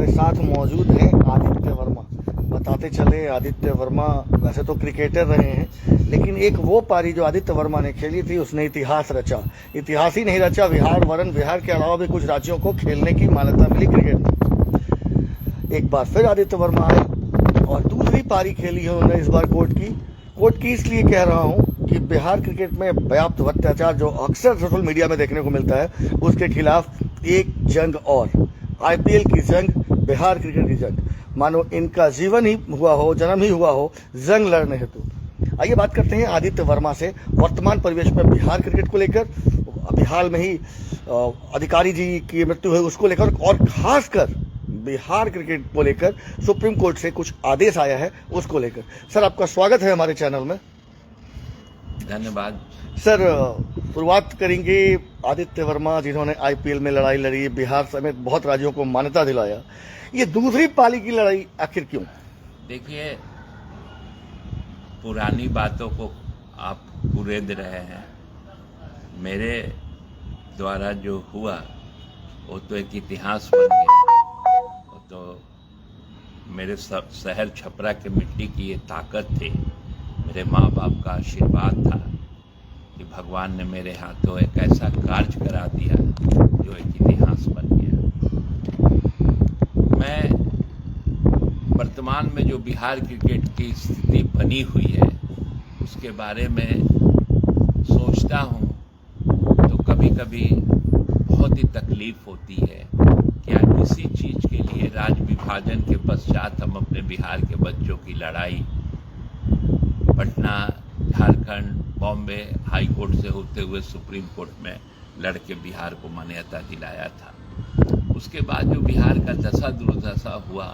हमारे साथ मौजूद हैं आदित्य वर्मा। बताते चले, आदित्य वर्मा वैसे तो क्रिकेटर रहे हैं, लेकिन एक वो पारी जो आदित्य वर्मा ने खेली थी उसने इतिहास रचा। इतिहास ही नहीं रचा, बिहार वरन बिहार के अलावा भी कुछ राज्यों को खेलने की मान्यता मिली क्रिकेट में। एक बार फिर आदित्य वर्मा आए और दूसरी पारी खेली है उन्होंने इस बार कोर्ट की इसलिए कह रहा हूँ कि बिहार क्रिकेट में व्याप्त अत्याचार जो अक्सर सोशल मीडिया में देखने को मिलता है, उसके खिलाफ एक जंग और आईपीएल की जंग, बिहार क्रिकेट की जंग। मानो इनका जीवन ही हुआ हो, जन्म ही हुआ हो जंग लड़ने हेतु। आइए बात करते हैं आदित्य वर्मा से वर्तमान परिवेश में बिहार क्रिकेट को लेकर, अभी हाल में ही अधिकारी जी की मृत्यु हुई उसको लेकर, और खासकर बिहार क्रिकेट को लेकर सुप्रीम कोर्ट से कुछ आदेश आया है उसको लेकर। सर, आपका स्वागत है हमारे चैनल में। धन्यवाद सर, शुरुआत करेंगे आदित्य वर्मा जिन्होंने आईपीएल में लड़ाई लड़ी, बिहार समेत बहुत राज्यों को मान्यता दिलाया, ये दूसरी पाली की लड़ाई आखिर क्यों? देखिए, पुरानी बातों को आप कुरेद रहे हैं। मेरे द्वारा जो हुआ वो तो एक इतिहास बन गया। वो तो मेरे शहर छपरा के मिट्टी की ये ताकत थी, मेरे माँ बाप का आशीर्वाद था कि भगवान ने मेरे हाथों एक ऐसा कार्य करा दिया जो एक इतिहास बन गया। मैं वर्तमान में जो बिहार क्रिकेट की स्थिति बनी हुई है उसके बारे में सोचता हूँ तो कभी कभी बहुत ही तकलीफ होती है। क्या इसी चीज़ के लिए राज्य विभाजन के पश्चात हम अपने बिहार के बच्चों की लड़ाई पटना, झारखंड, बॉम्बे हाई कोर्ट से होते हुए सुप्रीम कोर्ट में लड़के बिहार को मान्यता दिलाया था। उसके बाद जो बिहार का दशा दुर्दशा हुआ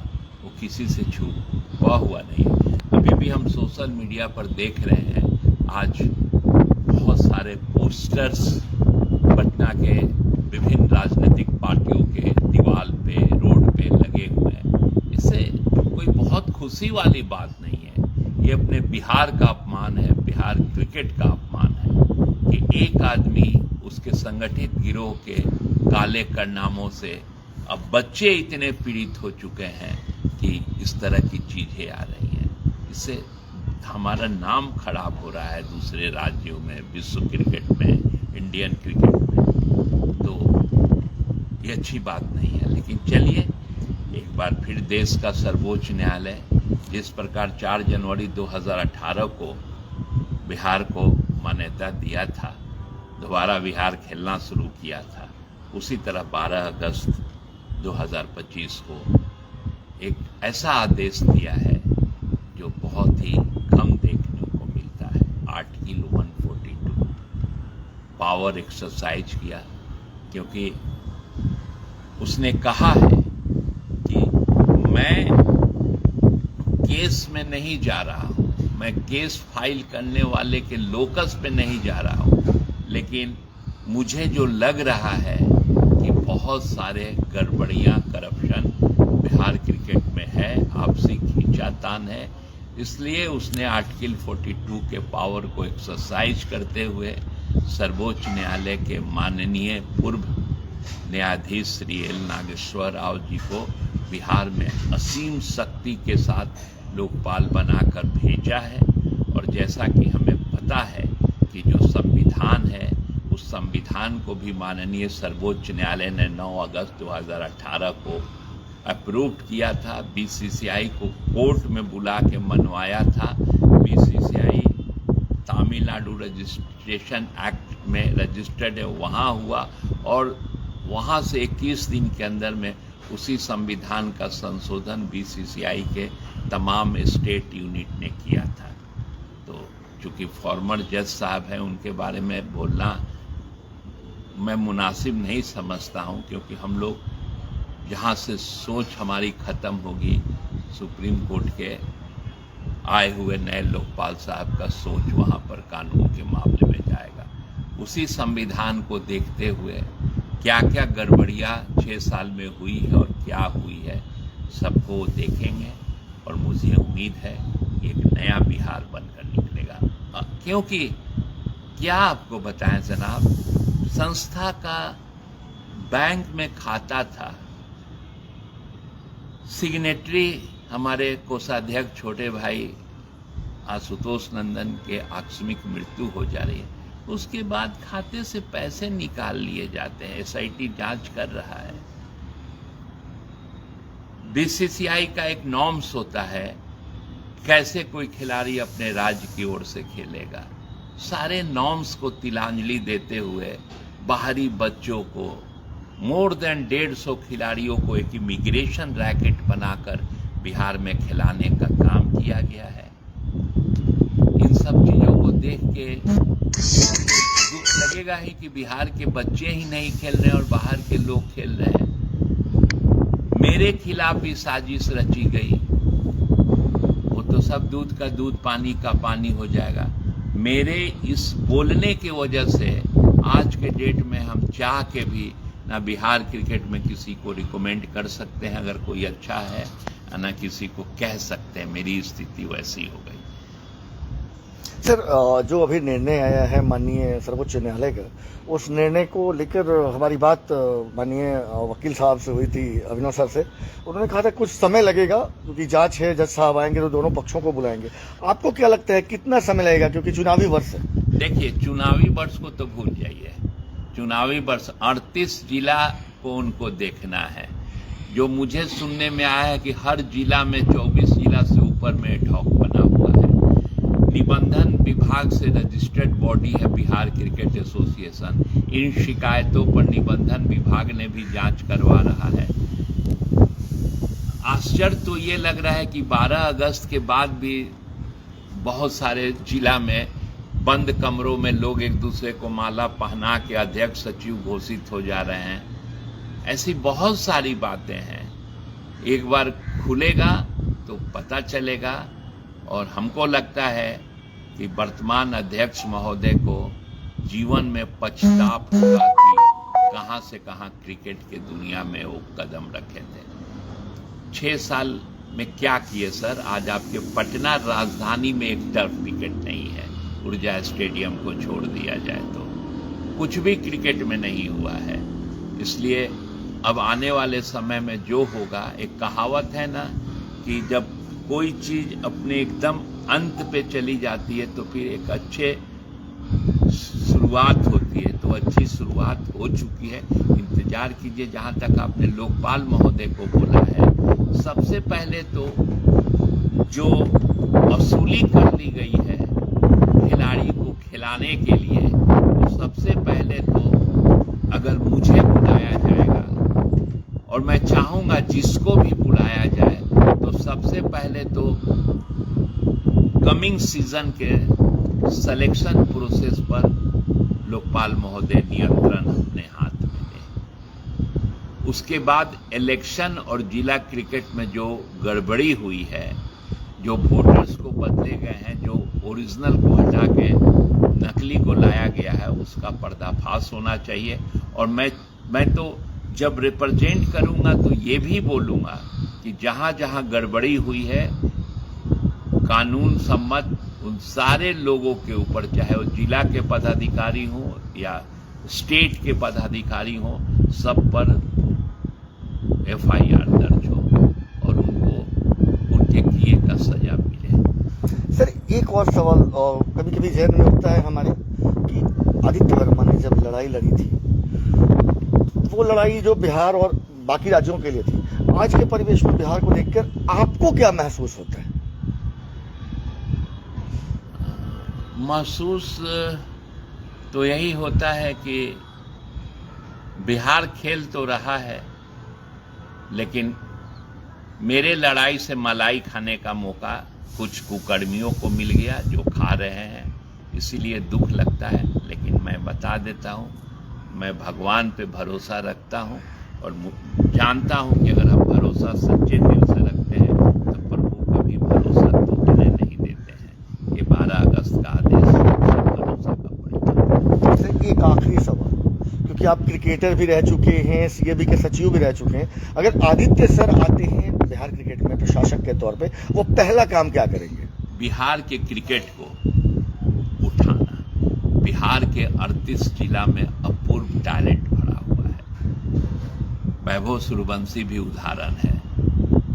वो किसी से छुपा हुआ नहीं। अभी भी हम सोशल मीडिया पर देख रहे हैं, आज बहुत सारे पोस्टर्स पटना के विभिन्न राजनीतिक पार्टियों के दीवार पे, रोड पे लगे हुए हैं। इससे कोई बहुत खुशी वाली बात नहीं है। ये अपने बिहार का अपमान है, बिहार क्रिकेट का अपमान है कि एक आदमी, उसके संगठित गिरोह के काले कारनामों से अब बच्चे इतने पीड़ित हो चुके हैं कि इस तरह की चीजें आ रही हैं। इससे हमारा नाम खराब हो रहा है दूसरे राज्यों में, विश्व क्रिकेट में, इंडियन क्रिकेट में। तो ये अच्छी बात नहीं है। लेकिन चलिए, एक बार फिर देश का सर्वोच्च न्यायालय जिस प्रकार 4 जनवरी 2018 को बिहार को मान्यता दिया था, दोबारा बिहार खेलना शुरू किया था, उसी तरह 12 अगस्त 2025 को एक ऐसा आदेश दिया है जो बहुत ही कम देखने को मिलता है। आर्टिकल 142 पावर एक्सरसाइज किया, क्योंकि उसने कहा है कि मैं केस में नहीं जा रहा हूं, मैं केस फाइल करने वाले के लोकस पे नहीं जा रहा हूं, लेकिन मुझे जो लग रहा है कि बहुत सारे गड़बड़ियां, करप्शन बिहार क्रिकेट में है, आपसी खींचातान है, इसलिए उसने आर्टिकल 42 के पावर को एक्सरसाइज करते हुए सर्वोच्च न्यायालय के माननीय पूर्व न्यायाधीश श्री एल नागेश्वर राव जी को बिहार में असीम शक्ति के साथ लोकपाल बनाकर भेजा है। और जैसा कि हमें पता है कि जो संविधान है, उस संविधान को भी माननीय सर्वोच्च न्यायालय ने 9 अगस्त 2018 को अप्रूव किया था। बीसीसीआई को कोर्ट में बुला के मनवाया था। बीसीसीआई तमिलनाडु रजिस्ट्रेशन एक्ट में रजिस्टर्ड है, वहाँ हुआ, और वहाँ से 21 दिन के अंदर में उसी संविधान का संशोधन बीसीसीआई के तमाम स्टेट यूनिट ने किया था। तो चूंकि फॉर्मर जज साहब हैं, उनके बारे में बोलना मैं मुनासिब नहीं समझता हूं, क्योंकि हम लोग जहां से सोच हमारी खत्म होगी, सुप्रीम कोर्ट के आए हुए नए लोकपाल साहब का सोच वहां पर कानून के मामले में जाएगा। उसी संविधान को देखते हुए क्या क्या गड़बड़ियां 6 साल में हुई है और क्या हुई है, सबको देखेंगे। और मुझे उम्मीद है कि एक नया बिहार बनकर निकलेगा। क्योंकि क्या आपको बताएं जनाब, संस्था का बैंक में खाता था, सिग्नेटरी हमारे कोषाध्यक्ष छोटे भाई आशुतोष नंदन के आकस्मिक मृत्यु हो जा रही है, उसके बाद खाते से पैसे निकाल लिए जाते हैं। एसआईटी जांच कर रहा है। बीसीसीआई का एक नॉर्म्स होता है, कैसे कोई खिलाड़ी अपने राज्य की ओर से खेलेगा। सारे नॉर्म्स को तिलांजलि देते हुए बाहरी बच्चों को, मोर देन 150 खिलाड़ियों को एक इमिग्रेशन रैकेट बनाकर बिहार में खिलाने का काम किया गया है। इन सब चीजों को देख के दुख लगेगा ही कि बिहार के बच्चे ही नहीं खेल रहे और बाहर के लोग खेल रहे हैं। मेरे खिलाफ भी साजिश रची गई, वो तो सब दूध का दूध पानी का पानी हो जाएगा। मेरे इस बोलने की वजह से आज के डेट में हम चाह के भी ना बिहार क्रिकेट में किसी को रिकमेंड कर सकते हैं अगर कोई अच्छा है, ना किसी को कह सकते हैं। मेरी स्थिति वैसी हो गई। सर, जो अभी निर्णय आया है माननीय सर्वोच्च न्यायालय का, उस निर्णय को लेकर हमारी बात माननीय वकील साहब से हुई थी, अभिनव सर से। उन्होंने कहा था कुछ समय लगेगा क्योंकि जांच है, जज साहब आएंगे तो दोनों पक्षों को बुलाएंगे। आपको क्या लगता है कितना समय लगेगा, क्योंकि चुनावी वर्ष है? देखिए, चुनावी वर्ष को तो भूल जाइए। चुनावी वर्ष 38 जिला को उनको देखना है। जो मुझे सुनने में आया है कि हर जिला में 24 जिला से ऊपर में एडहॉक बना हुआ है। निबंधन विभाग से रजिस्टर्ड बॉडी है बिहार क्रिकेट एसोसिएशन। इन शिकायतों पर निबंधन विभाग ने भी जांच करवा रहा है। आश्चर्य तो ये लग रहा है कि 12 अगस्त के बाद भी बहुत सारे जिला में बंद कमरों में लोग एक दूसरे को माला पहना के अध्यक्ष सचिव घोषित हो जा रहे हैं। ऐसी बहुत सारी बातें हैं। एक बार खुलेगा तो पता चलेगा। और हमको लगता है कि वर्तमान अध्यक्ष महोदय को जीवन में पछताप होगा कि कहां से कहां क्रिकेट के दुनिया में वो कदम रखे थे। 6 साल में क्या किए सर? आज आपके पटना राजधानी में एक टर्फ विकेट नहीं है। ऊर्जा स्टेडियम को छोड़ दिया जाए तो कुछ भी क्रिकेट में नहीं हुआ है। इसलिए अब आने वाले समय में जो होगा, एक कहावत है ना कि जब कोई चीज अपने एकदम अंत पे चली जाती है तो फिर एक अच्छे शुरुआत होती है। तो अच्छी शुरुआत हो चुकी है। इंतजार कीजिए। जहां तक आपने लोकपाल महोदय को बोला है, सबसे पहले तो जो वसूली कर ली गई है खिलाड़ी को खिलाने के लिए, तो सबसे पहले तो अगर मुझे बुलाया जाएगा, और मैं चाहूंगा जिसको भी बुलाया जाए, तो सबसे पहले तो कमिंग सीजन के सिलेक्शन प्रोसेस पर लोकपाल महोदय नियंत्रण अपने हाथ में ले। उसके बाद इलेक्शन और जिला क्रिकेट में जो गड़बड़ी हुई है, जो वोटर्स को बदले गए हैं, जो ओरिजिनल को हटा के नकली को लाया गया है, उसका पर्दाफाश होना चाहिए। और मैं तो जब रिप्रेजेंट करूंगा तो ये भी बोलूंगा कि जहां जहां गड़बड़ी हुई है, कानून सम्मत उन सारे लोगों के ऊपर, चाहे वो जिला के पदाधिकारी हों या स्टेट के पदाधिकारी हों, सब पर एफआईआर दर्ज हो और उनको उनके किए का सजा मिले। सर, एक और सवाल कभी कभी जहन में उठता है हमारे कि आदित्य वर्मा ने जब लड़ाई लड़ी थी, वो लड़ाई जो बिहार और बाकी राज्यों के लिए थी, आज के परिवेश में बिहार को देखकर आपको क्या महसूस होता है? महसूस तो यही होता है कि बिहार खेल तो रहा है, लेकिन मेरे लड़ाई से मलाई खाने का मौका कुछ कुकर्मियों को मिल गया जो खा रहे हैं। इसीलिए दुख लगता है। लेकिन मैं बता देता हूं, मैं भगवान पे भरोसा रखता हूं और जानता हूं कि अगर हम भरोसा सच्चे दिल से रखते हैं तो प्रभु कभी भरोसा टूटने नहीं देते हैं। ये 12 अगस्त का आदेश भरोसा का पड़ेगा। सर, एक आखिरी सवाल, क्योंकि आप क्रिकेटर भी रह चुके हैं, सीएबी के सचिव भी रह चुके हैं, अगर आदित्य सर आते हैं बिहार क्रिकेट में प्रशासक के तौर पे, वो पहला काम क्या करेंगे? बिहार के क्रिकेट को उठाना। बिहार के 38 जिला में अपूर्व टैलेंट भरा हुआ है। वैभव सूर्यवंशी भी उदाहरण है।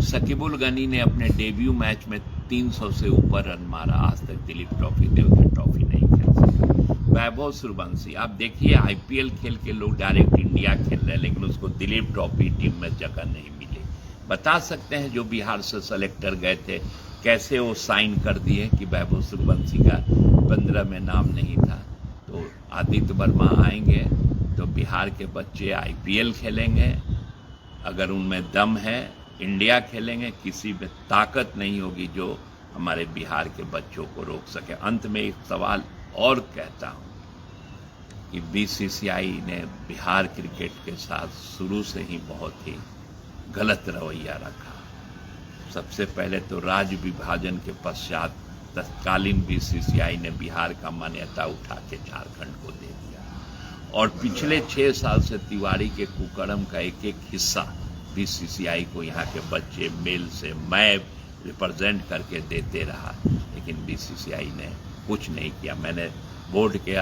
शकीबुल गनी ने अपने डेब्यू मैच में 300 से ऊपर रन मारा। आज तक दिलीप ट्रॉफी, देवधर ट्रॉफी नहीं खेल सका। वैभव सूर्यवंशी, आप देखिए आईपीएल खेल के लोग डायरेक्ट इंडिया खेल रहे हैं, लेकिन उसको दिलीप ट्रॉफी टीम में जगह नहीं मिली। बता सकते हैं जो बिहार से सेलेक्टर गए थे कैसे वो साइन कर दिए कि वैभव सूर्यवंशी का 15 में नाम नहीं था। तो आदित्य वर्मा आएंगे तो बिहार के बच्चे आईपीएल खेलेंगे, अगर उनमें दम है इंडिया खेलेंगे। किसी में ताकत नहीं होगी जो हमारे बिहार के बच्चों को रोक सके। अंत में एक सवाल और कहता हूं कि बीसीसीआई ने बिहार क्रिकेट के साथ शुरू से ही बहुत ही गलत रवैया रखा। सबसे पहले तो राज्य विभाजन के पश्चात तत्कालीन बीसीसीआई ने बिहार का मान्यता उठा के झारखंड को दे दिया, और पिछले 6 साल से तिवारी के कुकर्म का एक एक हिस्सा बीसीसीआई को यहाँ के बच्चे मेल से मैं रिप्रेजेंट करके देते रहा, लेकिन बीसीसीआई ने कुछ नहीं किया। मैंने बोर्ड के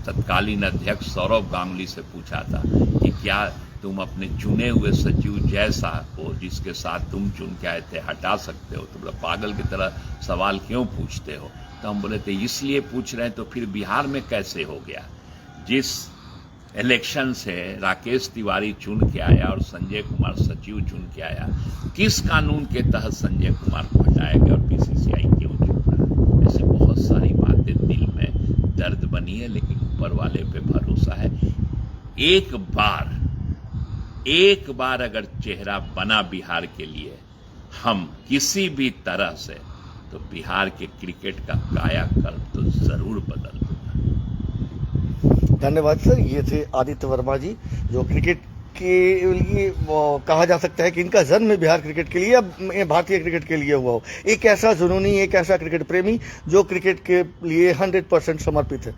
तत्कालीन अध्यक्ष सौरभ गांगुली से पूछा था कि क्या तुम अपने चुने हुए सचिव जैसा को जिसके साथ तुम चुन के आए थे हटा सकते हो? तो बोला पागल की तरह सवाल क्यों पूछते हो? तो हम बोले थे इसलिए पूछ रहे हैं। तो फिर बिहार में कैसे हो गया? जिस इलेक्शन से राकेश तिवारी चुन के आया और संजय कुमार सचिव चुन के आया, किस कानून के तहत संजय कुमार को हटाया गया और बीसीसीआई क्यों चुन रहा? ऐसे बहुत सारी बातें दिल में दर्द बनी है, लेकिन ऊपर वाले पे भरोसा है। एक बार अगर चेहरा बना बिहार के लिए हम किसी भी तरह से, तो बिहार के क्रिकेट का कायाकल्प तो जरूर बदल दूंगा। धन्यवाद सर। ये थे आदित्य वर्मा जी, जो क्रिकेट के लिए कहा जा सकता है कि इनका जन्म बिहार क्रिकेट के लिए या भारतीय क्रिकेट के लिए हुआ हो। एक ऐसा जुनूनी, एक ऐसा क्रिकेट प्रेमी जो क्रिकेट के लिए 100% समर्पित है।